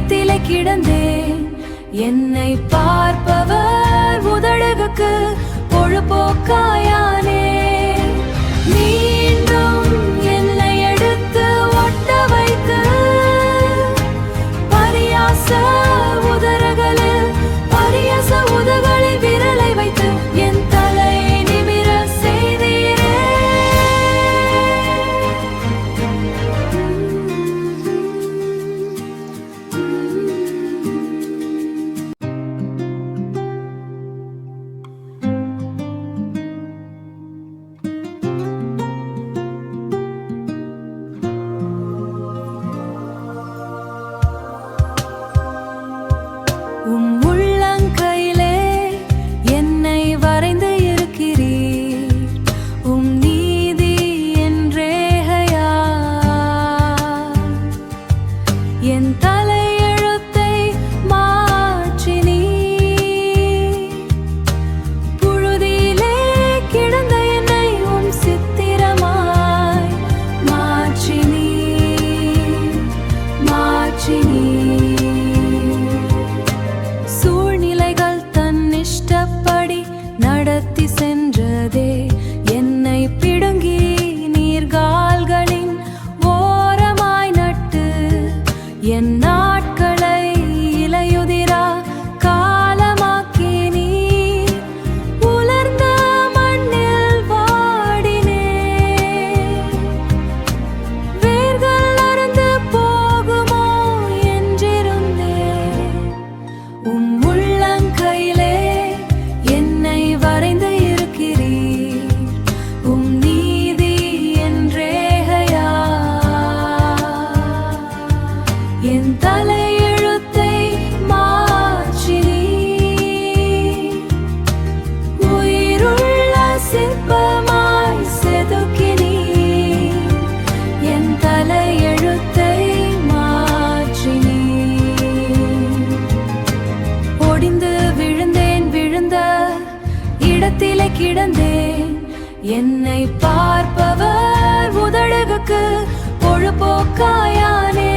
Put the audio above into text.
இடத்திலே கிடந்தேன். என்னை பார்ப்பவர் உதடுகளுக்கு பொழுப்போக்காயானே. மீண்டும் என்னை எடுத்து ஒட்ட வைத்து பரியாச உதடுகளில் பரியாச உதடுகளில் விரலை வைத்து என் தலை நிமிர செய்தீரே. உள்ளங்கையிலே என்னை வரைந்து இருக்கிறீர். நீதி என்றேகையா என் தலையெழுத்தை மாற்றினீர். புழுதியிலே கிடந்த என்னை சித்திரமாய் மாற்றினீர். சூழ்நிலைகள் தன் இஷ்டப்படி நடத்தி சென்றதே. என்னை பிடுங்கி நீர்கால்களின் ஓரமாய் நட்டு என் நாட்களை இலையுதிரா காலமாக்கி நீர். உலர்ந்த மண்ணில் வாடினேன். வேர்கள் அறுந்து போகுமோ என்றிருந்தேன். உள்ளங்கையிலே என்னை வரைந்து இருக்கிறீர். நீதி என்றேகையா என் தலையெழுத்தை மாற்றினீர். உயிருள்ள சிற்பமாய் செதுக்கினீர். என் தலையெழுத்தை மாற்றினீர். ஒடிந்து விழுந்தேன். விழுந்த இடத்திலே கிடந்தேன். என்னை பார்ப்பவர் உதடுகளுக்கு பொழுப்போக்காயானே.